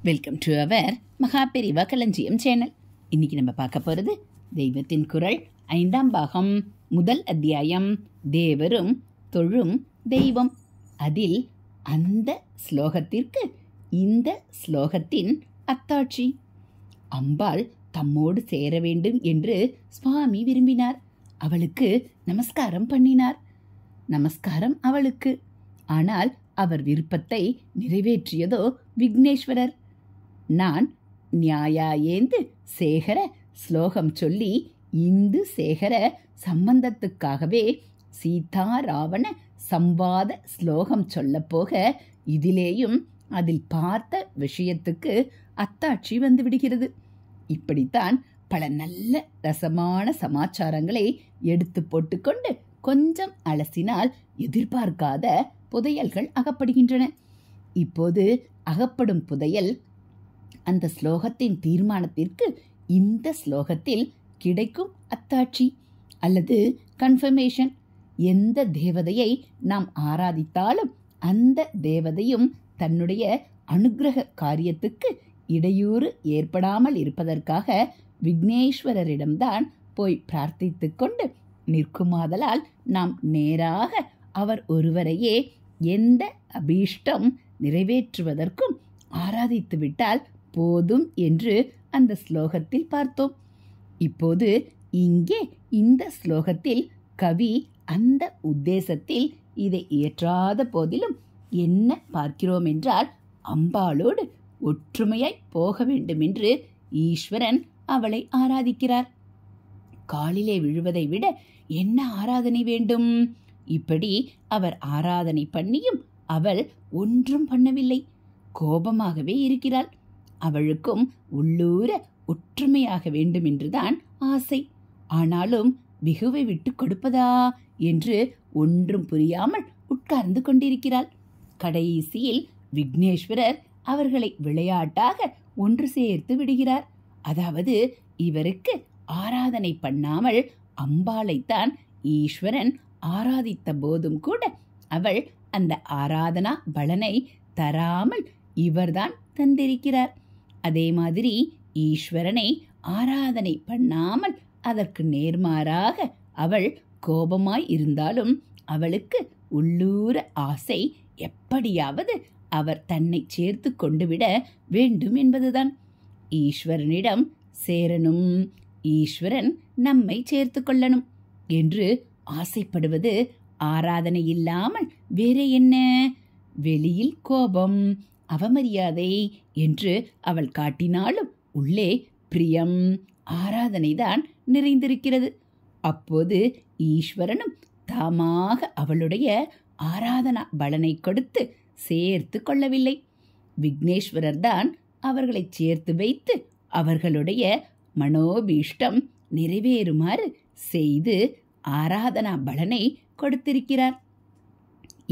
Welcome to our Maha Periyava களஞ்சியம் channel. இன்னைக்கு நம்ம பார்க்க போகிறது தெய்வத்தின் குரல் 5ஆம் பாகம், முதல் அத்தியாயம், தேவரும் தொழும் தெய்வம். அதில் அந்த ஸ்லோகத்திற்கு இந்த ஸ்லோகத்தின் அத்தாட்சி. அம்பாள் தம்மோடு சேர வேண்டும் என்று சுவாமி விரும்பினார். அவளுக்கு நமஸ்காரம் பண்ணினார். நமஸ்காரம் அவளுக்கு. ஆனால் அவர் விருப்பத்தை நிறைவேற்றியதோ விக்னேஸ்வரர். நான் நியாயாயேந்து சேகர ஸ்லோகம் சொல்லி இந்து சேகர சம்பந்தத்துக்காகவே சீதா ராவண சம்வாத ஸ்லோகம் சொல்லப்போக இதிலேயும் அதில் பார்த்த விஷயத்துக்கு அத்தாட்சி வந்து விடுகிறது. இப்படித்தான் பல நல்ல ரசமான சமாச்சாரங்களை எடுத்து போட்டுக்கொண்டு கொஞ்சம் அலசினால் எதிர்பார்க்காத புதையல்கள் அகப்படுகின்றன. இப்போது அகப்படும் புதையல் அந்த ஸ்லோகத்தின் தீர்மானத்திற்கு இந்த ஸ்லோகத்தில் கிடைக்கும் அத்தாட்சி அல்லது கன்ஃபர்மேஷன். எந்த தேவதையை நாம் ஆராதித்தாலும் அந்த தேவதையும் தன்னுடைய அனுக்கிரக காரியத்துக்கு இடையூறு ஏற்படாமல் இருப்பதற்காக விக்னேஸ்வரரிடம்தான் போய் பிரார்த்தித்து கொண்டு நிற்குமாதலால் நாம் நேராக அவர் ஒருவரையே எந்த அபீஷ்டம் நிறைவேற்றுவதற்கும் ஆராதித்து விட்டால் போதும் என்று அந்த ஸ்லோகத்தில் பார்த்தோம். இப்போது இங்கே இந்த ஸ்லோகத்தில் கவி அந்த உத்தேசத்தில் இதை இயற்றாத போதிலும் என்ன பார்க்கிறோம் என்றால், அம்பாளோடு ஒற்றுமையாய் போக வேண்டும் என்று ஈஸ்வரன் அவளை ஆராதிக்கிறார். காலிலே விழுவதை விட என்ன ஆராதனை வேண்டும்? இப்படி அவர் ஆராதனை பண்ணியும் அவள் ஒன்றும் பண்ணவில்லை. கோபமாகவே இருக்கிறாள். அவளுக்கும் உள்ளூர ஒற்றுமையாக வேண்டும் என்றுதான் ஆசை. ஆனாலும் பிகுவை விட்டு கொடுப்பதா என்று ஒன்றும் புரியாமல் உட்கார்ந்து கொண்டிருக்கிறாள். கடைசியில் விக்னேஸ்வரர் அவர்களை விளையாட்டாக ஒன்று சேர்த்து விடுகிறார். அதாவது இவருக்கு ஆராதனை பண்ணாமல் அம்பாளைத்தான் ஈஸ்வரன் ஆராதித்த போதும் கூட அவள் அந்த ஆராதனா பலனை தராமல் இவர்தான் தந்திருக்கிறார். அதே மாதிரி ஈஸ்வரனை ஆராதனை பண்ணாமல் அதற்கு நேர்மாறாக அவள் கோபமாய் இருந்தாலும் அவளுக்கு உள்ளூர ஆசை எப்படியாவது அவர் தன்னை சேர்த்து கொண்டு விட வேண்டும் என்பதுதான். ஈஸ்வரனிடம் சேரணும், ஈஸ்வரன் நம்மை சேர்த்து கொள்ளணும் என்று ஆசைப்படுவது ஆராதனை இல்லாமல் வேற என்ன? வெளியில் கோபம், அவமரியாதை என்று அவள் காட்டினாலும் உள்ளே பிரியம், ஆராதனைதான் நிறைந்திருக்கிறது. அப்போது ஈஸ்வரனும் தாமாக அவளுடைய ஆராதனா பலனை கொடுத்து சேர்த்து கொள்ளவில்லை. விக்னேஸ்வரர் தான் அவர்களை சேர்த்து வைத்து அவர்களுடைய மனோபீஷ்டம் நிறைவேறுமாறு செய்து ஆராதனா பலனை கொடுத்திருக்கிறார்.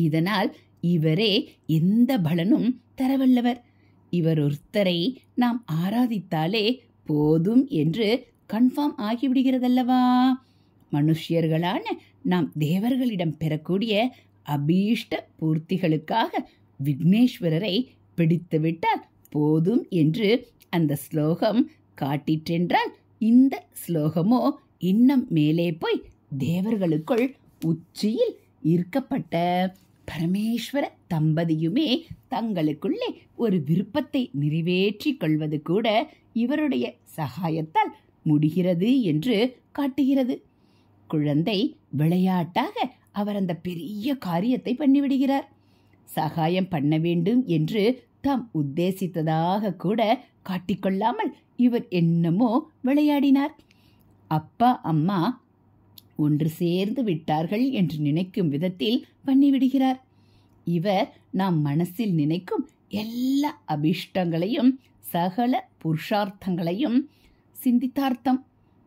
இதனால் இவரே எந்த பலனும் தரவல்லவர். இவர் ஒருத்தரை நாம் ஆராதித்தாலே போதும் என்று கன்ஃபார்ம் ஆகிவிடுகிறதல்லவா? மனுஷியர்களான நாம் தேவர்களிடம் பெறக்கூடிய அபீஷ்ட பூர்த்திகளுக்காக விக்னேஸ்வரரை பிடித்துவிட்டால் போதும் என்று அந்த ஸ்லோகம் காட்டிற்றென்றால், இந்த ஸ்லோகமோ இன்னும் மேலே போய் தேவர்களுக்குள் உச்சியில் ஈர்க்கப்பட்ட பரமேஸ்வர தம்பதியுமே தங்களுக்குள்ளே ஒரு விருப்பத்தை நிறைவேற்றிக் கொள்வது கூட இவருடைய சகாயத்தால் முடிகிறது என்று காட்டுகிறது. குழந்தை விளையாட்டாக அவர் அந்த பெரிய காரியத்தை பண்ணிவிடுகிறார். சகாயம் பண்ண வேண்டும் என்று தாம் உத்தேசித்ததாக கூட காட்டிக்கொள்ளாமல் இவர் என்னமோ விளையாடினார். அப்பா அம்மா ஒன்று சேர்ந்து விட்டார்கள் என்று நினைக்கும் விதத்தில் பண்ணிவிடுகிறார். இவர் நாம் மனசில் நினைக்கும் எல்லா அபிஷ்டங்களையும் சகல புருஷார்த்தங்களையும் சிந்தித்தார்த்தம்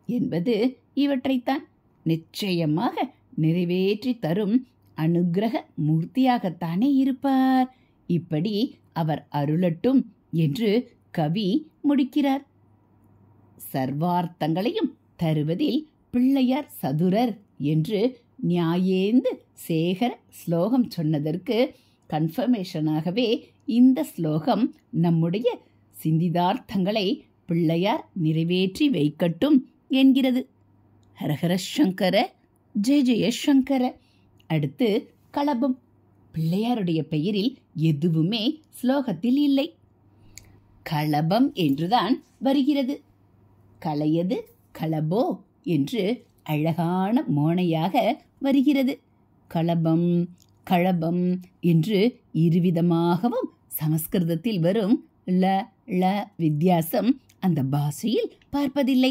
என்பது இவற்றைத்தான் நிச்சயமாக நிறைவேற்றி தரும் அனுக்கிரக மூர்த்தியாகத்தானே இருப்பார். இப்படி அவர் அருளட்டும் என்று கவி முடிக்கிறார். சர்வார்த்தங்களையும் தருவதில் பிள்ளையார் சதுரர் என்று நியாயேந்து சேகர ஸ்லோகம் சொன்னதற்கு கன்ஃபர்மேஷனாகவே இந்த ஸ்லோகம் நம்முடைய சிந்திதார்த்தங்களை பிள்ளையார் நிறைவேற்றி வைக்கட்டும் என்கிறது. ஹரஹர சங்கர, ஜெய ஜெய சங்கர. அடுத்து களபம். பிள்ளையாருடைய பெயரில் எதுவுமே ஸ்லோகத்தில் இல்லை. களபம் என்றுதான் வருகிறது. களையது களபோ என்று அழகான மோனையாக வருகிறது. களபம், களபம் என்று இருவிதமாகவும் சமஸ்கிருதத்தில் வரும் ல ல வித்தியாசம் அந்த பாஷையில் பார்ப்பதில்லை.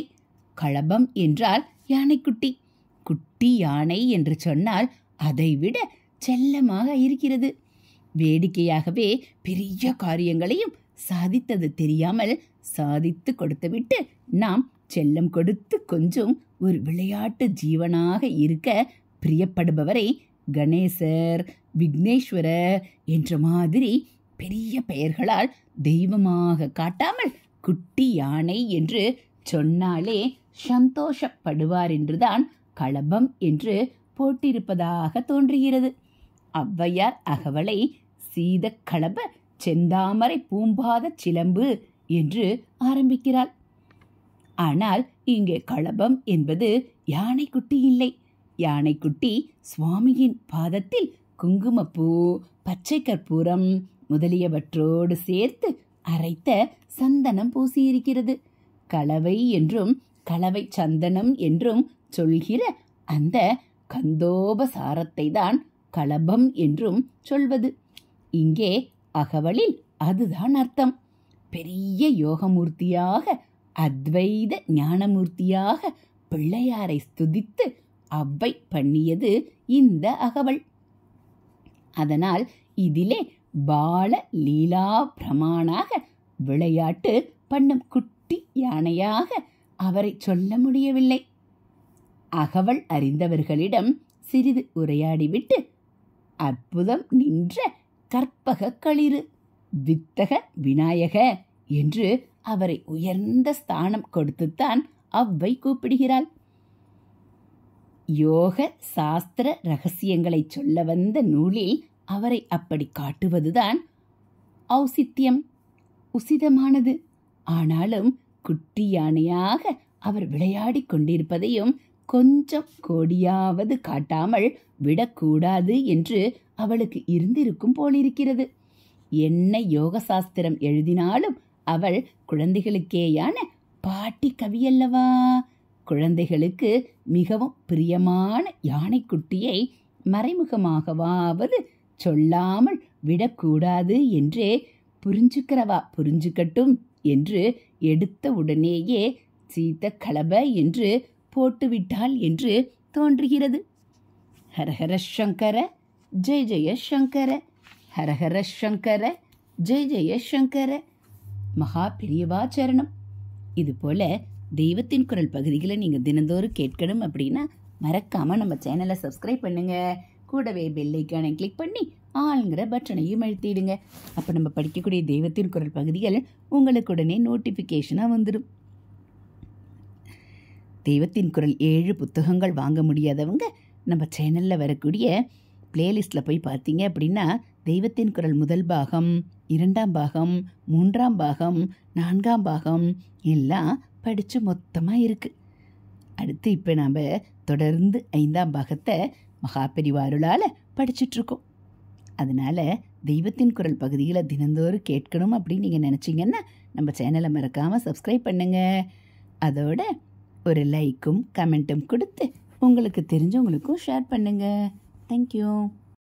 களபம் என்றால் யானைக்குட்டி. குட்டி யானை என்று சொன்னால் அதைவிட செல்லமாக இருக்கிறது. வேடிக்கையாகவே பெரிய காரியங்களையும் சாதித்தது தெரியாமல் சாதித்து கொடுத்துவிட்டு நாம் செல்லம் கொடுத்து கொஞ்சம் ஒரு விளையாட்டு ஜீவனாக இருக்க பிரியப்படுபவரை கணேசர், விக்னேஸ்வரர் என்ற மாதிரி பெரிய பெயர்களால் தெய்வமாக காட்டாமல் குட்டி யானை என்று சொன்னாலே சந்தோஷப்படுவார் என்றுதான் களபம் என்று போட்டிருப்பதாக தோன்றுகிறது. ஔவையார் அகவலை சீதக்களப செந்தாமரை பூம்பாத சிலம்பு என்று ஆரம்பிக்கிறாள். ஆனால் இங்கே களபம் என்பது யானைக்குட்டி இல்லை. யானைக்குட்டி சுவாமியின் பாதத்தில் குங்குமப்பூ, பச்சை கற்பூரம் முதலியவற்றோடு சேர்த்து அரைத்த சந்தனம் பூசியிருக்கிறது. கலவை என்றும் கலவை சந்தனம் என்றும் சொல்கிற அந்த கந்தோபசாரத்தை தான் களபம் என்றும் சொல்வது. இங்கே அகவலில் அதுதான் அர்த்தம். பெரிய யோகமூர்த்தியாக, அத்வைத ஞானமூர்த்தியாக பிள்ளையாரை ஸ்துதித்து அவ்வை பண்ணியது இந்த அகவல். அதனால் இதிலே பால லீலா பிரமாணாக விளையாட்டு பண்ணும் குட்டி யானையாக அவரை சொல்ல முடியவில்லை. அகவல் அறிந்தவர்களிடம் சிறிது உரையாடிவிட்டு அற்புதம் நின்ற கற்பக களிறு வித்தக விநாயக என்று அவரை உயர்ந்த ஸ்தானம் கொடுத்துத்தான் அவ்வை கூப்பிடுகிறாள். யோக சாஸ்திர ரகசியங்களை சொல்ல வந்த நூலில் அவரை அப்படி காட்டுவதுதான் ஔசித்யம், உசிதமானது. ஆனாலும் குட்டி யானையாக அவர் விளையாடி கொண்டிருப்பதையும் கொஞ்சம் கோடியாவது காட்டாமல் விடக்கூடாது என்று அவளுக்கு இருந்திருக்கும் போலிருக்கிறது. என்ன யோக சாஸ்திரம் எழுதினாலும் அவள் குழந்தைகளுக்கேயான பாட்டி கவியல்லவா. குழந்தைகளுக்கு மிகவும் பிரியமான யானைக்குட்டியை மறைமுகமாகவாவது சொல்லாமல் விடக்கூடாது என்றே புரிஞ்சுக்கிறவா புரிஞ்சுக்கட்டும் என்று எடுத்த உடனேயே சீத்த கலப என்று போட்டுவிட்டாள் என்று தோன்றுகிறது. ஹரஹர சங்கர, ஜெய ஜெய சங்கர. ஹரஹர சங்கர, ஜெய ஜெய சங்கர. மகா பெரியவாச்சரணம். இதுபோல தெய்வத்தின் குரல் பகுதிகளை நீங்கள் தினந்தோறும் கேட்கணும் அப்படின்னா மறக்காமல் நம்ம சேனலை சப்ஸ்கிரைப் பண்ணுங்கள். கூடவே பெல் ஐக்கானை கிளிக் பண்ணி ஆளுங்கிற பட்டனையும் அழுத்திடுங்க. அப்போ நம்ம படிக்கக்கூடிய தெய்வத்தின் குரல் பகுதிகள் உங்களுக்கு உடனே நோட்டிஃபிகேஷனாக வந்துடும். தெய்வத்தின் குரல் 7 புத்தகங்கள் வாங்க முடியாதவங்க நம்ம சேனலில் வரக்கூடிய பிளேலிஸ்டில் போய் பார்த்தீங்க அப்படின்னா தெய்வத்தின் குரல் முதல் பாகம், 2ஆம் பாகம், 3ஆம் பாகம், 4ஆம் பாகம் எல்லாம் படித்து மொத்தமாக இருக்குது. அடுத்து இப்போ நாம் தொடர்ந்து 5ஆம் பாகத்தை மகாபெரிவா அருளால் படிச்சுட்ருக்கோம். அதனால் தெய்வத்தின் குரல் பகுதிகளை தினந்தோறும் கேட்கணும் அப்படின்னு நீங்கள் நினச்சிங்கன்னா நம்ம சேனலை மறக்காமல் சப்ஸ்கிரைப் பண்ணுங்கள். அதோட ஒரு லைக்கும் கமெண்ட்டும் கொடுத்து உங்களுக்கு தெரிஞ்சவங்களுக்கும் ஷேர் பண்ணுங்கள். தேங்க்யூ.